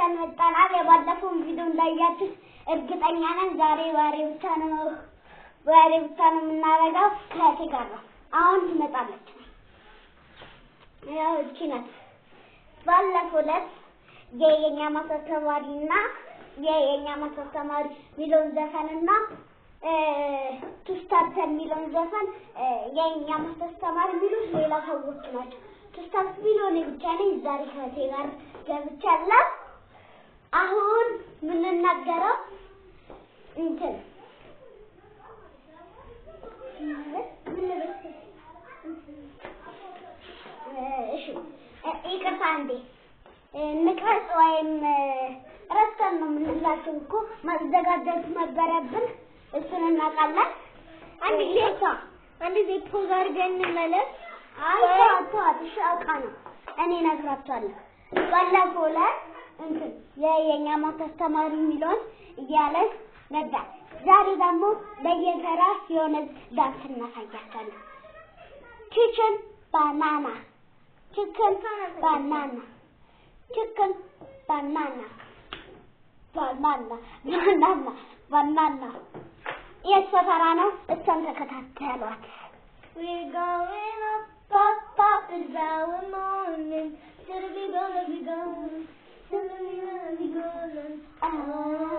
ተመልሰን መጣናል የባለፈውን ቪዲዮ እንዳያችሁት እርግጠኛ ነን ዛሬ ወሬ ብቻ ነው የምናረጋው ከእቴ ጋር ነው አሁን ትመጣለች ያው እቺ ናት ባለፈው ዕለት የኛ ማስተማሪና የኛ ማስተማሪ ሚሊዮን ዘፈንና ትስታርተን ሚሊዮን ዘፈን የኛ ማስተማሪ ሚሊዮን ሌላ ሰዎች ናቸው ትስታርት ሚሊዮን ብቻ ነኝ ዛሬ ከእቴ ጋር ገብቻለሁ አሁን ምን እናገረው እንትን እሺ ይቅርታ እንዴ ንቀስ ወይም ረስተን ነው የምንላቸው እኮ ማዘጋጀት ነበረብን እሱን እናውቃለን አንድ ጊዜ ፖዝ አድርገን እንመለስ ሻቃ ነው እኔ እነግራቸዋለሁ ባለፈው ላይ እንትን የኛ ማስተማሪ ሚሊዮን እያለን ነበር ዛሬ ደግሞ በየተራ የሆነ ዳንስ እናሳያቸዋለን chicken banana የሰፈራ ነው እሷን ተከታተሏት we're going up is our morning till we gonna be gone till we gonna be gone